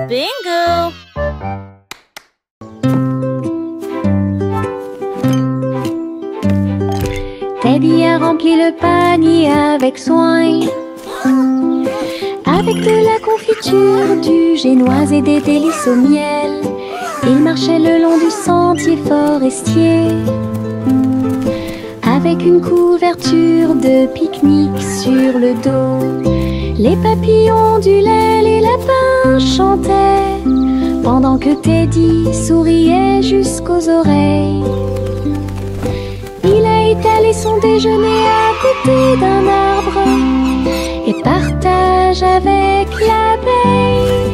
Bingo! Teddy a rempli le panier avec soin, avec de la confiture, du génoise et des délices au miel. Il marchait le long du sentier forestier, avec une couverture de pique-nique sur le dos. Les papillons du lait, les lapins chantaient, pendant que Teddy souriait jusqu'aux oreilles. Il a étalé son déjeuner à côté d'un arbre et partage avec l'abeille.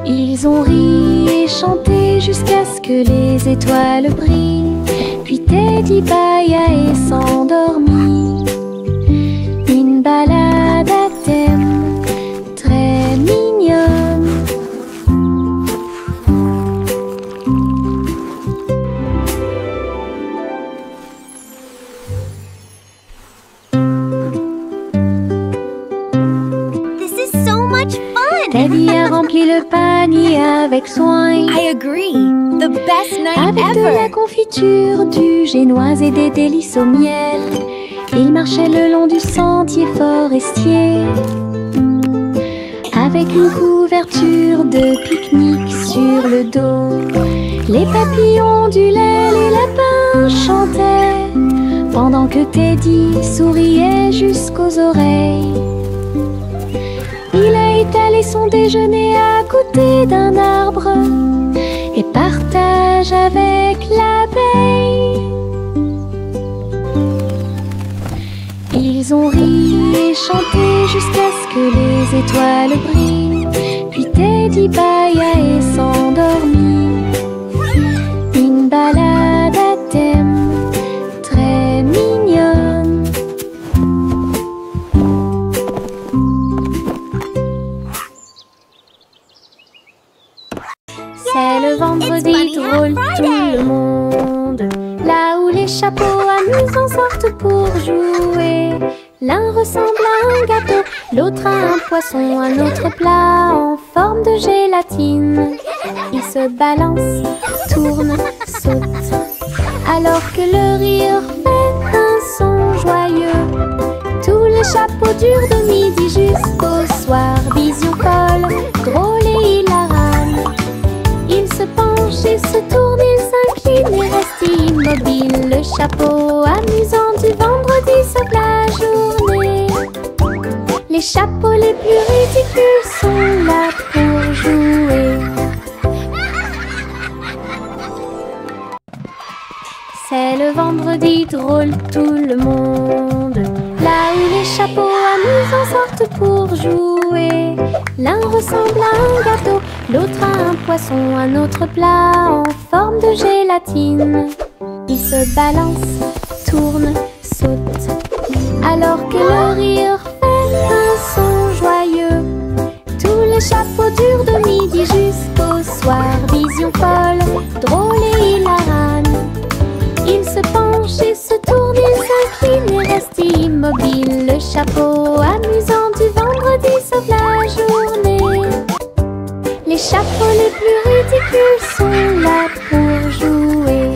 Ils ont ri et chanté jusqu'à ce que les étoiles brillent. Puis Teddy bâilla et s'endormit. Une balade à thème très mignonne. This is so much fun! Teddy a rempli le panier avec soin, I agree. The best night avec de la ever. confiture, du génoise et des délices au miel. Il marchait le long du sentier forestier, avec une couverture de pique-nique sur le dos. Les papillons du lait, les lapins chantaient, pendant que Teddy souriait jusqu'aux oreilles. Il a étalé son déjeuner à côté d'un arbre et partage avec l'abeille. Ils ont ri et chanté jusqu'à ce que les étoiles brillent. Puis Teddy bâilla et s'endormit. Une balade à thème très mignonne. C'est le vendredi drôle, tout le monde, là où les chapeaux amusants sortent pour jouer. L'un ressemble à un gâteau, l'autre à un poisson, un autre plat en forme de gélatine. Ils se balancent, tournent, sautent, alors que le rire fait un son joyeux. Tous les chapeaux durent de midi jusqu'au soir. Vision folle, drôle et hilarane. Ils se penchent et se tournent, ils s'inclinent et restent immobiles. Le chapeau amusant du vendredi sauve la journée. Les chapeaux les plus ridicules sont là pour jouer. C'est le vendredi drôle, tout le monde, là où les chapeaux amusants sortent pour jouer. L'un ressemble à un gâteau, l'autre à un poisson, un autre plat en forme de gélatine. Ils se balancent, tournent, sautent, alors que le rire fait un son joyeux. Tous les chapeaux durent de midi jusqu'au soir. Vision folle, drôle et hilarane. Ils se penchent et se tournent, ils s'inclinent et restent immobiles. Le chapeau amusant du vendredi sauve la journée. Les chapeaux les plus ridicules sont là pour jouer.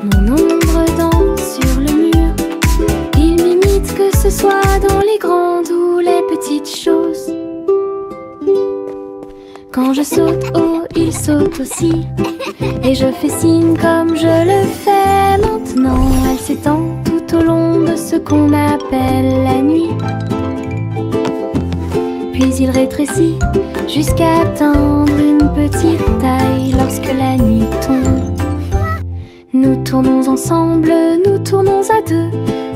Mon ombre danse sur le mur. Il m'imite que ce soit dans les grandes ou les petites choses. Quand je saute haut, il saute aussi. Et je fais signe comme je le fais maintenant. Elle s'étend tout au long de ce qu'on appelle la nuit. Puis il rétrécit jusqu'à atteindre une petite taille lorsque la nuit tombe. Nous tournons ensemble, nous tournons à deux.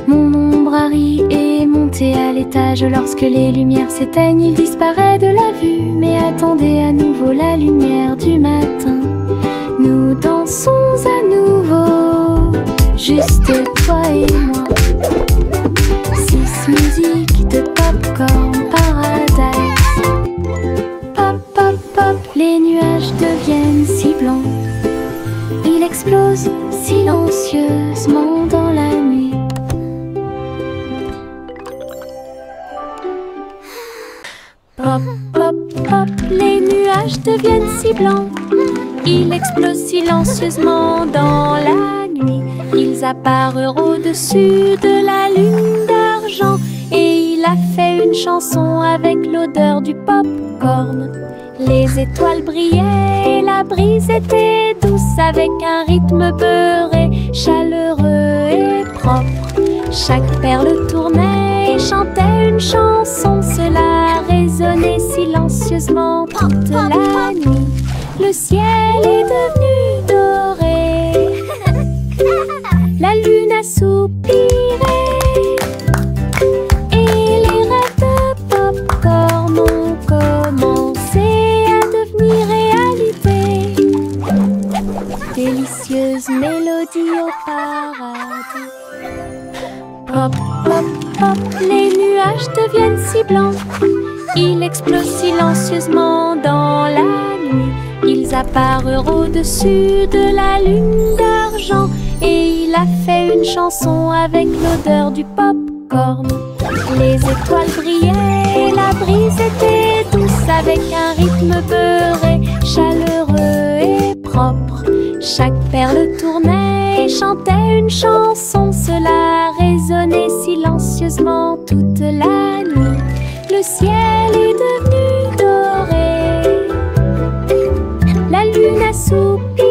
Mon ombre Harry est monté à l'étage. Lorsque les lumières s'éteignent, il disparaît de la vue. Mais attendez à nouveau la lumière du matin. Nous dansons à nouveau, juste toi et moi. 6 musiques de Popcorn Paradise. Pop, pop, pop, les nuages deviennent si blancs. Il explose silencieusement dans la nuit. nuages deviennent si blancs. Il explose silencieusement dans la nuit. Ils apparurent au-dessus de la lune d'argent. Et il a fait une chanson avec l'odeur du pop-corn. Les étoiles brillaient et la brise était douce, avec un rythme beurré, chaleureux et propre. Chaque perle tournait et chantait une chanson. Cela résonnait silencieusement toute la nuit. Le ciel est devenu doré. La lune a soupiré. Et les rêves de pop-corn ont commencé à devenir réalité. Délicieuse mélodie au paradis. Pop, pop, pop, les nuages deviennent si blancs. Ils explosent silencieusement dans la nuit. Ils apparurent au-dessus de la lune d'argent. Et il a fait une chanson avec l'odeur du pop-corn. Les étoiles brillaient et la brise était douce, avec un rythme beurré, chaleureux et propre. Chaque perle tournait et chantait une chanson. Cela résonnait silencieusement toute la nuit. Le ciel est devenu doré. La lune a soupiré.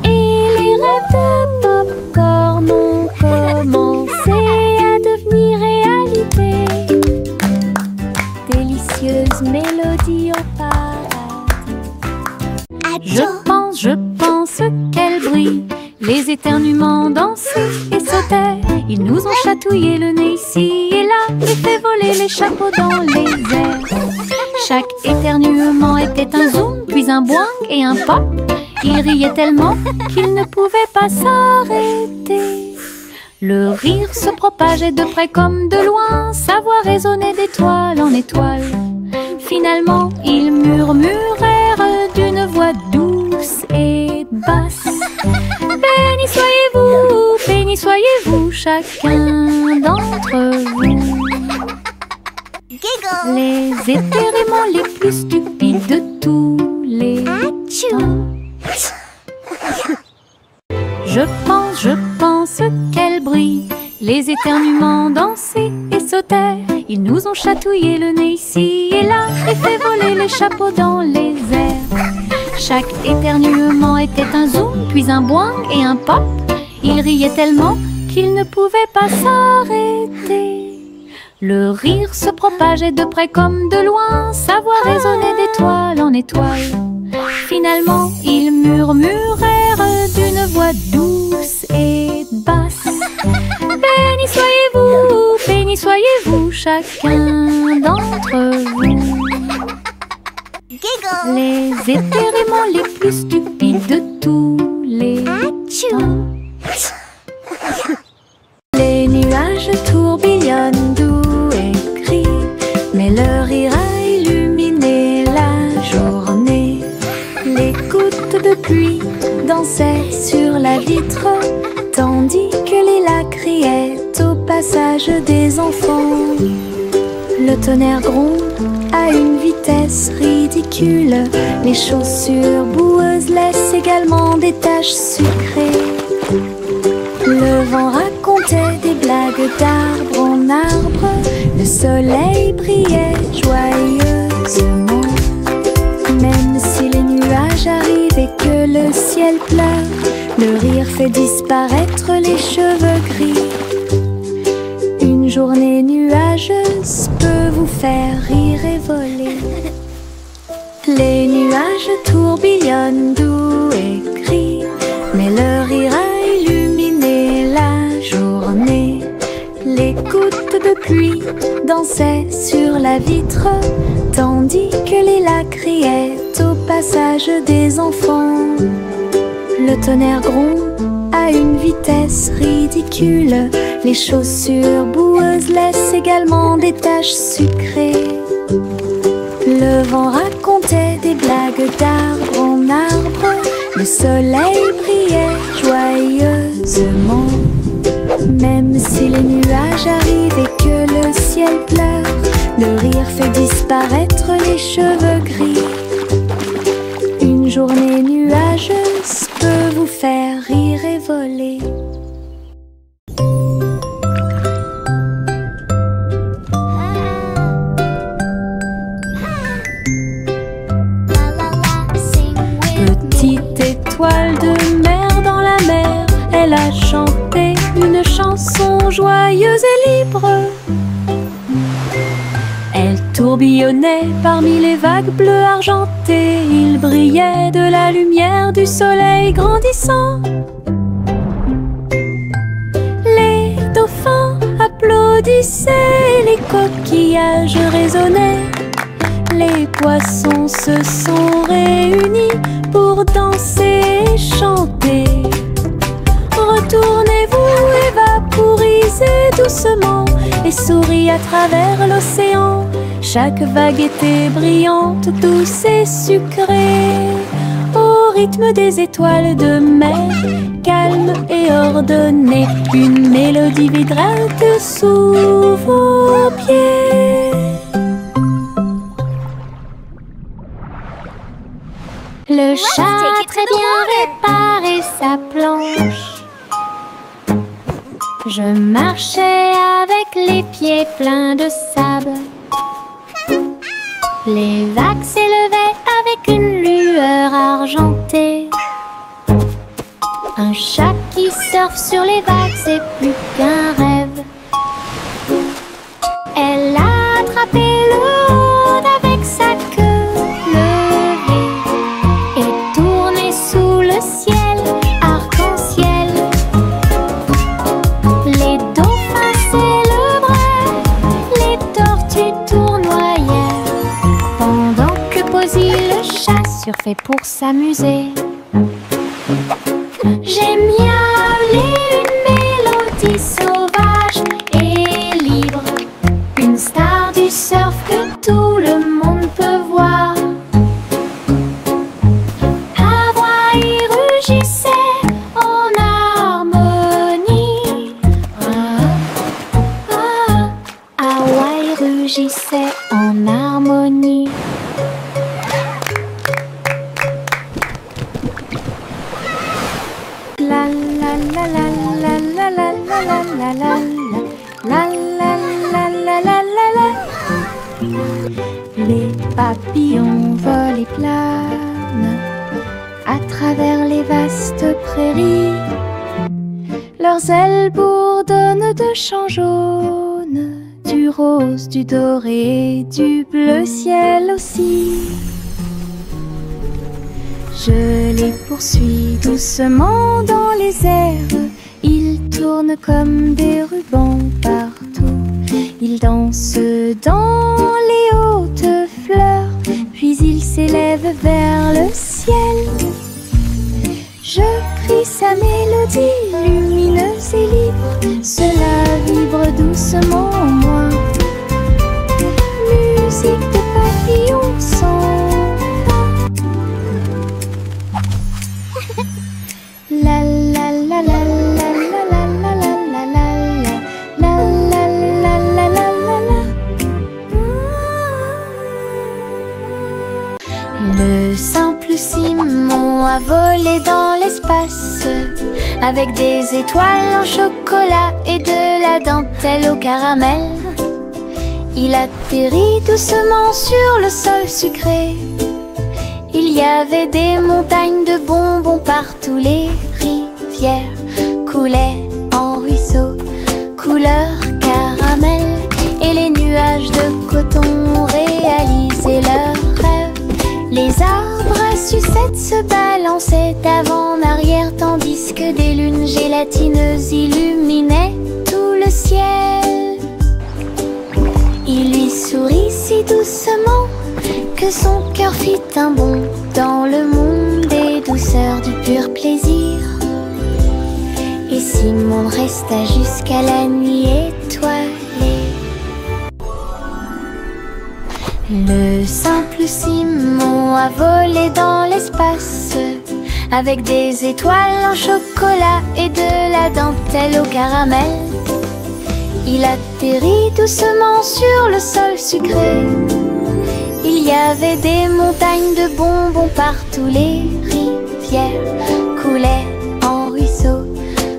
Et les rêves de pop-corn ont commencé à devenir réalité. Délicieuse mélodie au paradis. Je pense qu'elle brille. Les éternuements dansaient et sautaient. Ils nous ont chatouillé le nez ici et là, et fait voler les chapeaux dans les airs. Chaque éternuement était un zoom, puis un boing et un pop. Ils riaient tellement qu'ils ne pouvaient pas s'arrêter. Le rire se propageait de près comme de loin, sa voix résonnait d'étoile en étoile. Finalement, ils murmurèrent d'une voix douce et basse. Béni soyez-vous, chacun d'entre vous. Giggle. Les éternuements les plus stupides de tous les temps. Je pense qu'elle brille. Les éternuements dansaient et sautaient. Ils nous ont chatouillé le nez ici et là, et fait voler les chapeaux dans les airs. Chaque éternuement était un zoom, puis un boing et un pop. Ils riaient tellement qu'ils ne pouvaient pas s'arrêter. Le rire se propageait de près comme de loin, sa voix résonnait d'étoile en étoile. Finalement, ils murmurèrent d'une voix douce et basse. Béni soyez-vous, chacun d'entre vous. Giggle. Les éternuements les plus stupides de tous les temps. Les nuages tourbillonnent doux et crient, mais leur rire a illuminé la journée. Les gouttes de pluie dansaient sur la vitre, tandis que les lacs criaient au passage des enfants. Le tonnerre gronde à une vitesse ridicule. Les chaussures boueuses laissent également des taches sucrées. Le vent racontait des blagues d'arbre en arbre. Le soleil brillait joyeusement. Même si les nuages arrivent et que le ciel pleure, le rire fait disparaître les cheveux gris. Une journée nuageuse peut vous faire rire et voler. Les nuages tourbillonnent doux et crient, mais leur rire a illuminé la journée. Les gouttes de pluie dansaient sur la vitre, tandis que les lacs criaient au passage des enfants. Le tonnerre gronde à une vitesse ridicule. Les chaussures boueuses laissent également des taches sucrées. Le vent racontait des blagues d'arbre en arbre. Le soleil brillait joyeusement. Même si les nuages arrivent et que le ciel pleure, le rire rire fait disparaître les cheveux gris. Une journée nuageuse peut vous faire rire et voler. Petite étoile de mer dans la mer, elle a chanté une chanson joyeuse et libre. Elle tourbillonnait parmi les vagues bleues argentées. Il brillait de la lumière du soleil grandissant. Les dauphins applaudissaient, les coquillages résonnaient. Les poissons se sont réunis pour danser et chanter. Retournez-vous et vaporisez doucement et souris à travers l'océan. Chaque vague était brillante, douce et sucrée, au rythme des étoiles de mer, calme et ordonnée. Une mélodie vibrante sous vos pieds. Le chat a très bien réparé sa planche. Je marchais avec les pieds pleins de sable. Les vagues s'élevaient avec une lueur argentée. Un chat qui surfe sur les vagues, c'est plus qu'un rêve. Elle a attrapé le rôde avec sa queue levée et tourné sous le ciel arc-en-ciel. Les dauphins s'élevraient, les tortues tournoyaient, pendant que Posy le chat surfait pour s'amuser. J'aime miauler une mélodie sauvage et libre, une star du surf que tout le monde peut voir. Hawaï rugissait en harmonie. Hawaï rugissait en harmonie. La la la la la la la la la la la la la la la. Les papillons volent et planent à travers les vastes prairies. Leurs ailes bourdonnent de chants jaunes, du rose, du doré, du bleu ciel aussi. Je les poursuis doucement dans les airs. Ils tournent comme des rubans partout. Ils dansent dans les hautes fleurs, puis ils s'élèvent vers le ciel. Je crie sa mélodie lumineuse et libre. Cela vibre doucement en moi. Musique de papillons sans la la la la la la la la la la la la la la la. Le simple Simon a volé dans l'espace avec des étoiles en chocolat et de la dentelle au caramel. Il atterrit doucement sur le sol sucré. Il y avait des montagnes de bonbons partout, les rivières coulaient en ruisseaux, couleur caramel, et les nuages de coton réalisaient leurs rêves. Les arbres à sucettes se balançaient d'avant en arrière, tandis que des lunes gélatineuses illuminaient tout le ciel. Il lui sourit si doucement que son cœur fit un bond dans le monde des douceurs du pur plaisir. Et Simon resta jusqu'à la nuit étoilée. Le simple Simon a volé dans l'espace avec des étoiles en chocolat et de la dentelle au caramel. Il atterrit doucement sur le sol sucré. Il y avait des montagnes de bonbons partout. Les rivières coulaient en ruisseaux,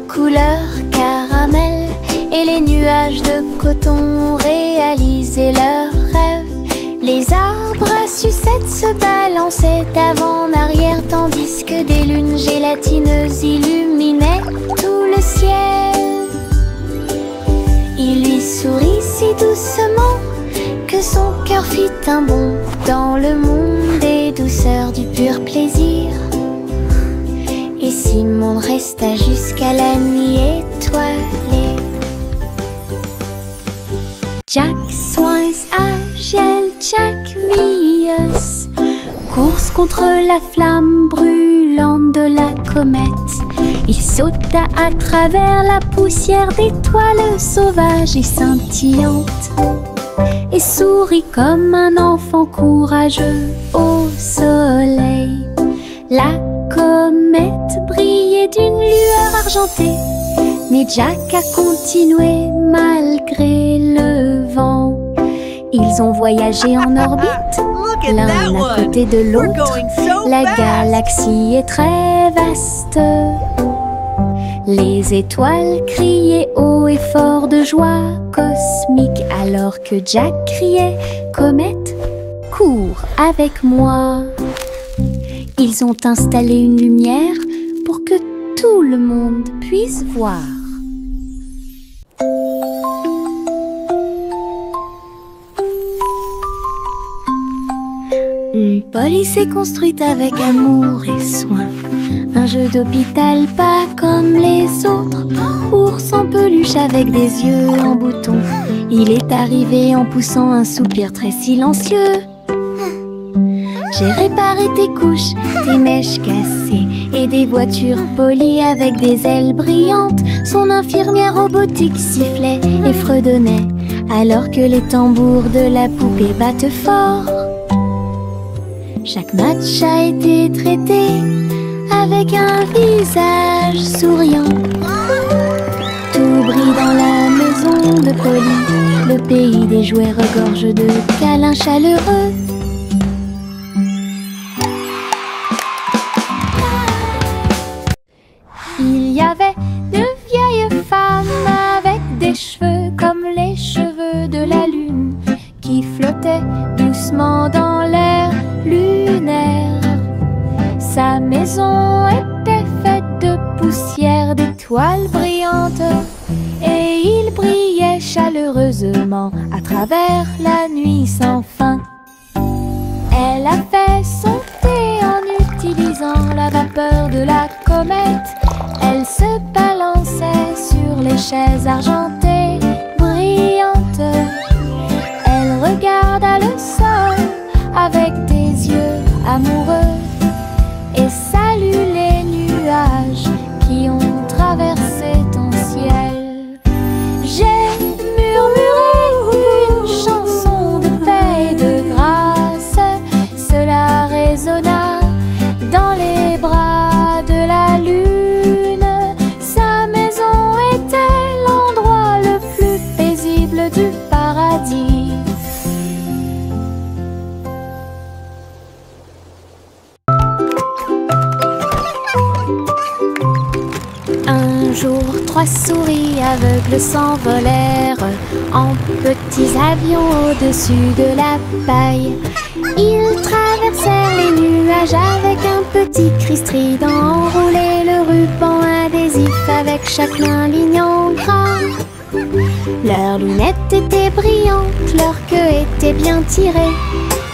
couleur caramel. Et les nuages de coton ont réalisé leurs rêves. Les arbres à sucettes se balançaient d'avant en arrière, tandis que des lunes gélatineuses illuminaient tout le ciel. Il lui sourit si doucement que son cœur fit un bond dans le monde des douceurs du pur plaisir. Et si monde resta jusqu'à la nuit étoilée. Jack Swans agile, Jack Mius, course contre la flamme brûlante de la comète. Il sauta à travers la poussière d'étoiles sauvages et scintillantes et sourit comme un enfant courageux au soleil. La comète brillait d'une lueur argentée, mais Jack a continué malgré le vent. Ils ont voyagé en orbite, l'un à côté de l'autre. La galaxie est très vaste. Les étoiles criaient haut et fort de joie cosmique, alors que Jack criait « Comète, cours avec moi !» Ils ont installé une lumière pour que tout le monde puisse voir. Une police est construite avec amour et soin. Un jeu d'hôpital pas comme les autres. Ours en peluche avec des yeux en bouton. Il est arrivé en poussant un soupir très silencieux. J'ai réparé tes couches, tes mèches cassées et des voitures polies avec des ailes brillantes. Son infirmière robotique sifflait et fredonnait alors que les tambours de la poupée battent fort. Chaque match a été traité avec un visage souriant. Tout brille dans la maison de Polly. Le pays des jouets regorge de câlins chaleureux. Il y avait de vieilles femmes avec des cheveux comme les cheveux de la lune qui flottaient doucement dans l'air lunaire. Sa maison était faite de poussière, d'étoiles brillantes, et il brillait chaleureusement à travers la nuit sans fin. Elle a fait son thé en utilisant la vapeur de la comète. Elle se balançait sur les chaises argentées brillantes. Elle regarda le sol avec des yeux amoureux et salue les nuages qui ont traversé ton ciel. J'ai murmuré une chanson de paix et de grâce. Cela résonna dans les bras de la lune. Sa maison était l'endroit le plus paisible du paradis. Un jour, 3 souris aveugles s'envolèrent en petits avions au-dessus de la paille. Ils traversèrent les nuages avec un petit cri strident, enroulé le ruban adhésif avec chaque main ligne en gras. Leurs lunettes étaient brillantes, leur queue était bien tirée.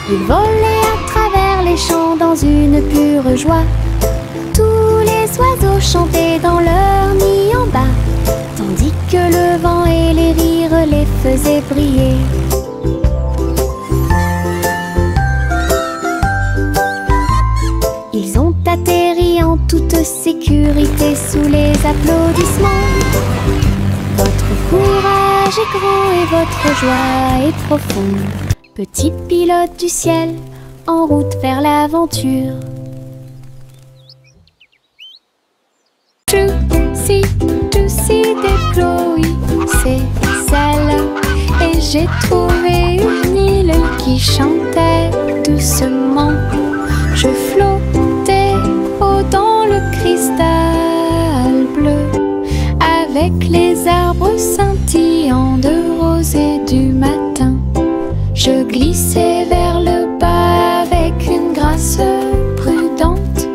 Ils volaient à travers les champs dans une pure joie. Tous les oiseaux chantaient dans leur nid en bas, tandis que le vent et les rires les faisaient briller. Ils ont atterri en toute sécurité sous les applaudissements. Votre courage est grand et votre joie est profonde. Petit pilote du ciel, en route vers l'aventure. Juicy, Juicy et Chloé, c'est ça j'ai trouvé une île qui chantait doucement. Je flottais haut dans le cristal bleu, avec les arbres scintillants de rosée du matin. Je glissais vers le bas avec une grâce prudente.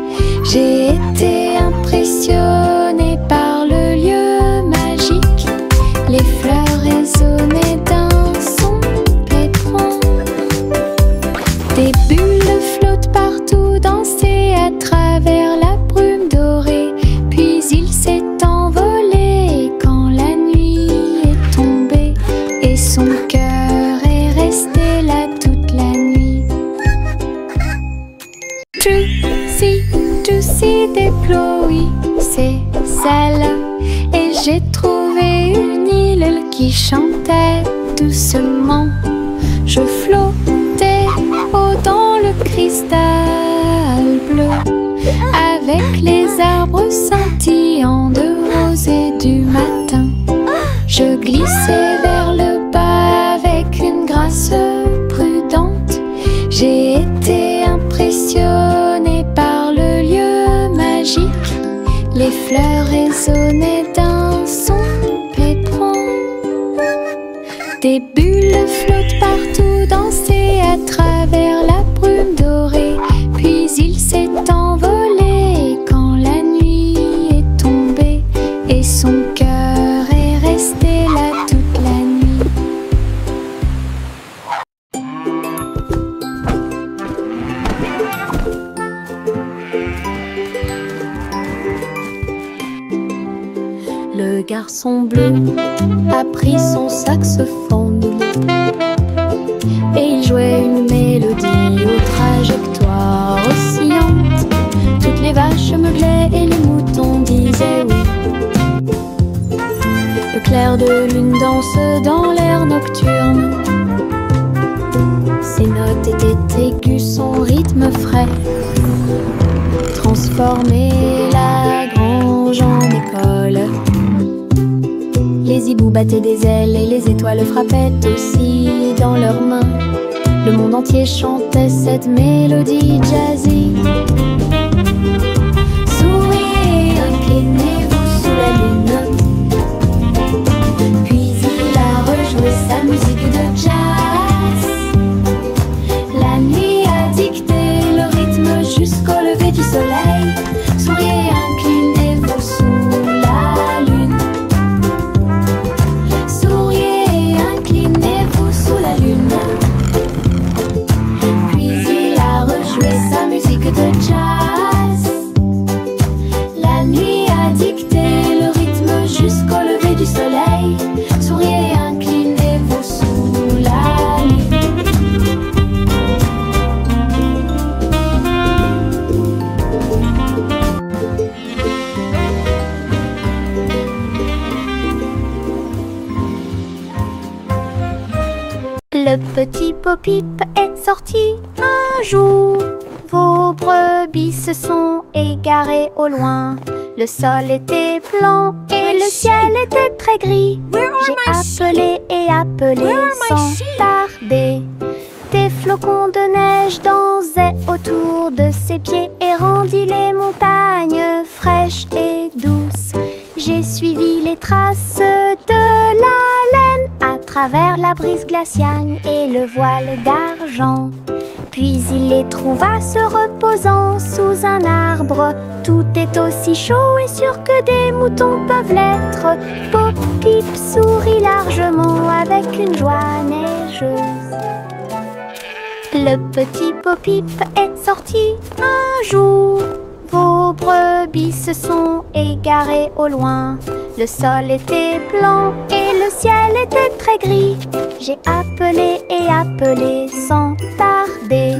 J'ai été impressionnée par le lieu magique. Les fleurs résonnaient d'un son pétrant. Des bulles flottent partout, dansaient à travers la brume dorée. Puis il s'est envolé quand la nuit est tombée, et son cœur est resté là toute la nuit. Juicy déploie ses ailes, et j'ai trouvé une île qui chantait doucement. Je flottais haut dans le cristal bleu, avec les arbres scintillants de rosée du matin. Je glissais vers le bas avec une grâce prudente. J'ai été impressionnée par le lieu magique. Les fleurs résonnaient d'un son pétrant. Des bulles flottent partout, dansaient à travers la brume dorée. Puis il s'est envolé quand la nuit est tombée, et son cœur est resté là toute la nuit. Le garçon bleu a pris son saxophone et il jouait une mélodie aux trajectoires oscillantes. Toutes les vaches meuglaient et les moutons disaient oui. Le clair de lune danse dans l'air nocturne. Ses notes étaient aiguës, son rythme frais transformait la grange en école. Les hiboux battaient des ailes et les étoiles frappaient aussi dans leurs mains. Le monde entier chantait cette mélodie jazzy. Souriez, inclinez-vous sous la lune. Puis il a rejoué sa musique de jazz. La nuit a dicté le rythme jusqu'au lever du soleil. Souriez, inclinez-vous sous la lune. Souriez, inclinez-vous sous la lune. Puis il a rejoué sa musique de jazz. La nuit a dicté le rythme jusqu'au lever du soleil. Souriez, inclinez-vous sous la lune. Le petit Bo-Peep est sorti un jour. Vos brebis se sont égarées au loin. Le sol était blanc et le ciel était très gris. J'ai appelé et appelé sans tarder. Des flocons de neige dansaient autour de ses pieds et rendit les montagnes fraîches et douces. J'ai suivi les traces de la laine à travers la brise glaciale et le voile d'argent. Puis il les trouva se reposant sous un arbre. Tout est aussi chaud et sûr que des moutons peuvent l'être. Bo-Peep sourit largement avec une joie neigeuse. Le petit Bo-Peep est sorti un jour. Vos brebis se sont égarées au loin. Le sol était blanc et le ciel était très gris. J'ai appelé et appelé sans tarder.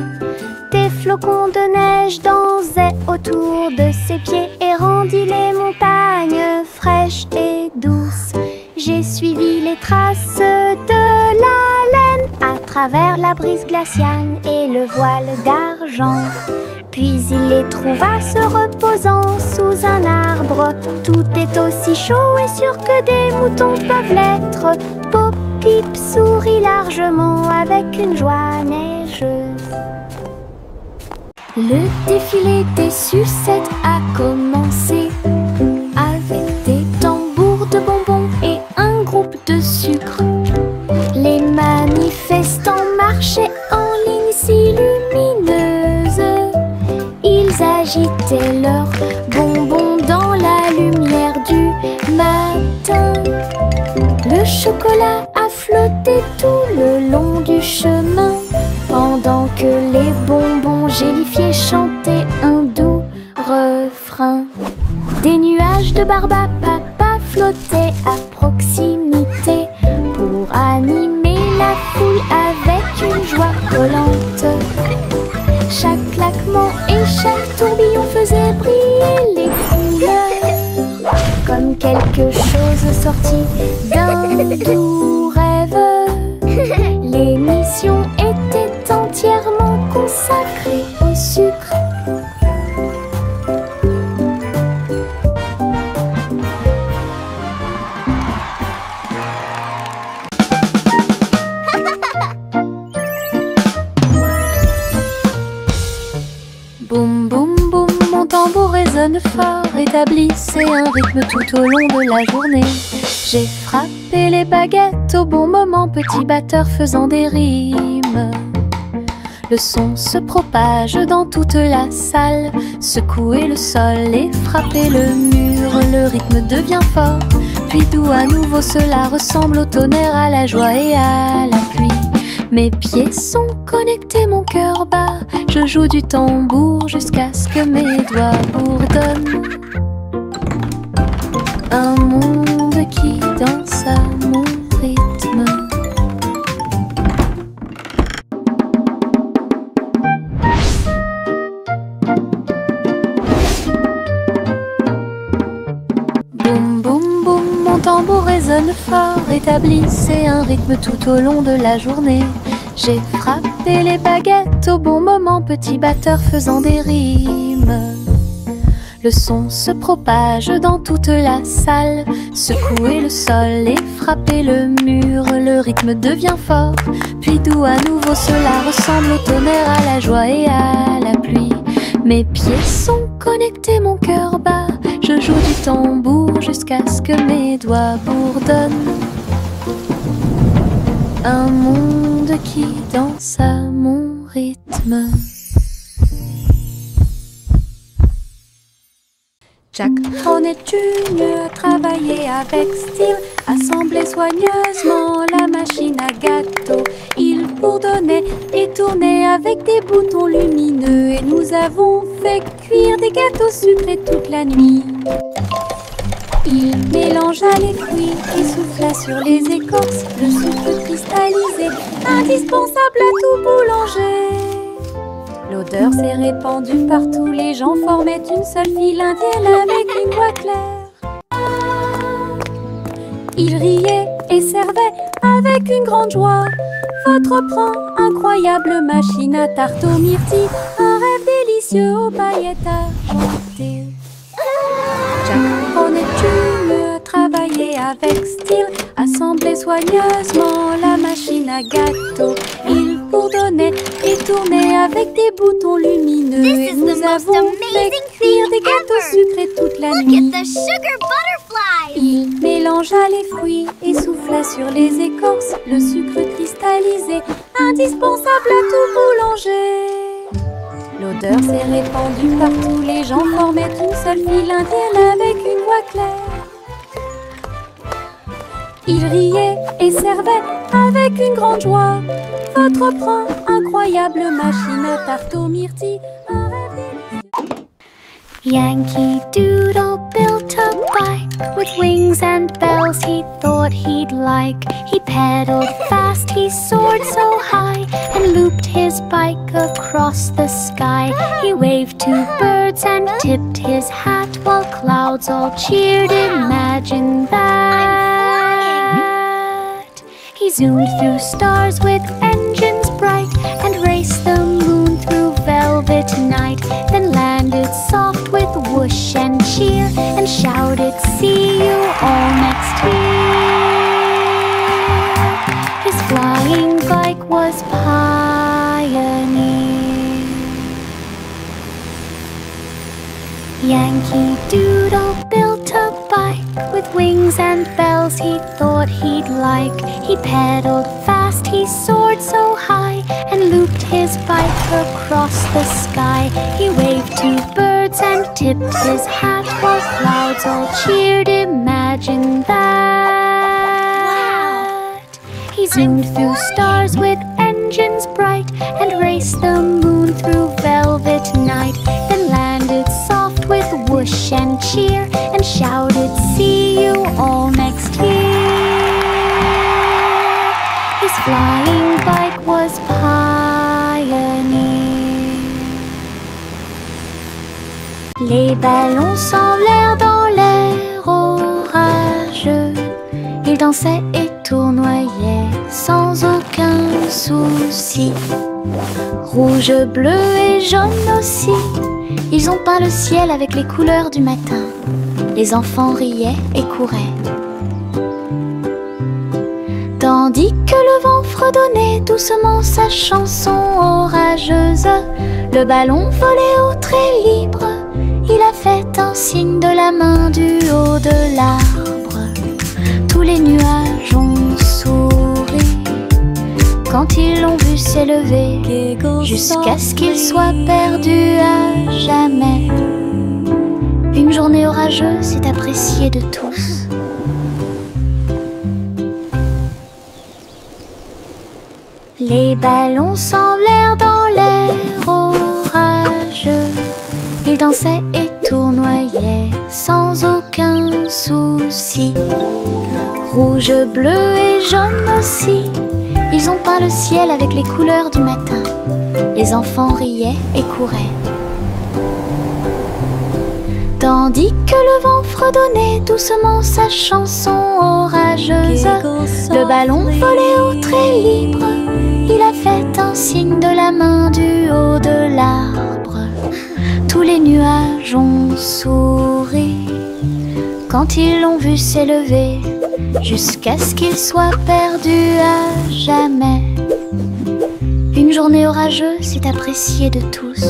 Des flocons de neige dansaient autour de ses pieds et rendit les montagnes fraîches et douces. J'ai suivi les traces de la laine à travers la brise glaciale et le voile d'argent. Puis il les trouva se reposant sous un arbre. Tout est aussi chaud et sûr que des moutons peuvent l'être. Pip sourit largement avec une joie neigeuse. Le défilé des sucettes a commencé avec des tambours de bonbons et un groupe de sucre. Les manifestants marchaient en ligne si lumineuse. Ils agitaient leurs bonbons dans la lumière du matin. Le chocolat a flotté tout le long du chemin, pendant que les bonbons gélifiés chantaient un doux refrain. Des nuages de barbe à papa flottaient à proximité pour animer la foule avec une joie collante. Chaque claquement et chaque tourbillon faisait briller les couleurs, comme quelque chose sorti d'un doux rêve. L'émission était entièrement consacrée au sucre. Boum boum boum, mon tambour résonne fort, établissez un rythme tout au long de la journée. J'ai frappé les baguettes au bon moment, petit batteur faisant des rimes. Le son se propage dans toute la salle, secouez le sol et frappez le mur. Le rythme devient fort, puis doux à nouveau, cela ressemble au tonnerre, à la joie et à la pluie. Mes pieds sont connectés, mon cœur bat, je joue du tambour jusqu'à ce que mes doigts bourdonnent. Un monde qui danse à mon rythme. Boum boum boum, mon tambour résonne fort, établissez un rythme tout au long de la journée. J'ai frappé les baguettes au bon moment, petit batteur faisant des rimes. Le son se propage dans toute la salle, secouez le sol et frappez le mur. Le rythme devient fort, puis doux à nouveau, cela ressemble au tonnerre, à la joie et à la pluie. Mes pieds sont connectés, mon cœur bat, je joue du tambour jusqu'à ce que mes doigts bourdonnent. Un monde qui danse à mon rythme. Jack Hornet Jr. a travaillé avec style, assemblé soigneusement la machine à gâteau. Il bourdonnait et tournait avec des boutons lumineux, et nous avons fait cuire des gâteaux sucrés toute la nuit. Il mélangea les fruits et souffla sur les écorces, le sucre cristallisé, indispensable à tout boulanger. L'odeur s'est répandue partout, les gens formaient une seule file indienne avec une voix claire. Ils riaient et servaient avec une grande joie. Votre pain, incroyable machine à tarte aux myrtilles, un rêve délicieux aux paillettes argentées. Jack Hornet Jr. a travaillé avec style, assemblé soigneusement la machine à gâteau. Il bourdonnait et tournait avec des boutons lumineux, et nous avons fait cuire des gâteaux sucrés toute la nuit. Il mélangea les fruits et souffla sur les écorces, le sucre cristallisé, indispensable à tout boulanger. L'odeur s'est répandue partout, les gens formaient une seule file indienne avec une voix claire. Ils riaient et servaient avec une grande joie. Votre pain, incroyable machine à tarte aux myrtilles, un rêve délicieux. Yankee Doodle built a bike with wings and bells he thought he'd like. He pedaled fast, he soared so high, and looped his bike across the sky. He waved to birds and tipped his hat while clouds all cheered. Imagine that. He zoomed through stars with engines bright and raced the moon through velvet night, then landed soft with whoosh and cheer and shouted, "See you all next year." was pioneered. Yankee Doodle built a bike with wings and bells he thought he'd like. He pedaled fast, he soared so high, and looped his bike across the sky. He waved to birds and tipped his hat while clouds all cheered. Imagine that! He zoomed through stars with engines bright and raced the moon through velvet night. Then landed soft with whoosh and cheer and shouted, "See you all next year." His flying bike was pioneered. Les ballons s'envolèrent dans l'air orageux. Ils dansaient et tournoyaient sans aucun souci. Rouge, bleu et jaune aussi, ils ont peint le ciel avec les couleurs du matin. Les enfants riaient et couraient. Tandis que le vent fredonnait doucement sa chanson orageuse, le ballon volait au très libre. Il a fait un signe de la main du haut de l'arbre. Tous les nuages ont souri quand ils l'ont vu s'élever, jusqu'à ce qu'il soit perdu à jamais. Une journée orageuse est appréciée de tous. Les ballons s'envolèrent dans l'air orageux. Ils dansaient et tournoyaient sans aucun souci. Rouge, bleu et jaune aussi, ils ont peint le ciel avec les couleurs du matin. Les enfants riaient et couraient. Tandis que le vent fredonnait doucement sa chanson orageuse, le ballon volait au très libre. Il a fait un signe de la main du haut de l'arbre. Tous les nuages ont souri quand ils l'ont vu s'élever, jusqu'à ce qu'il soit perdu à jamais. Une journée orageuse est appréciée de tous.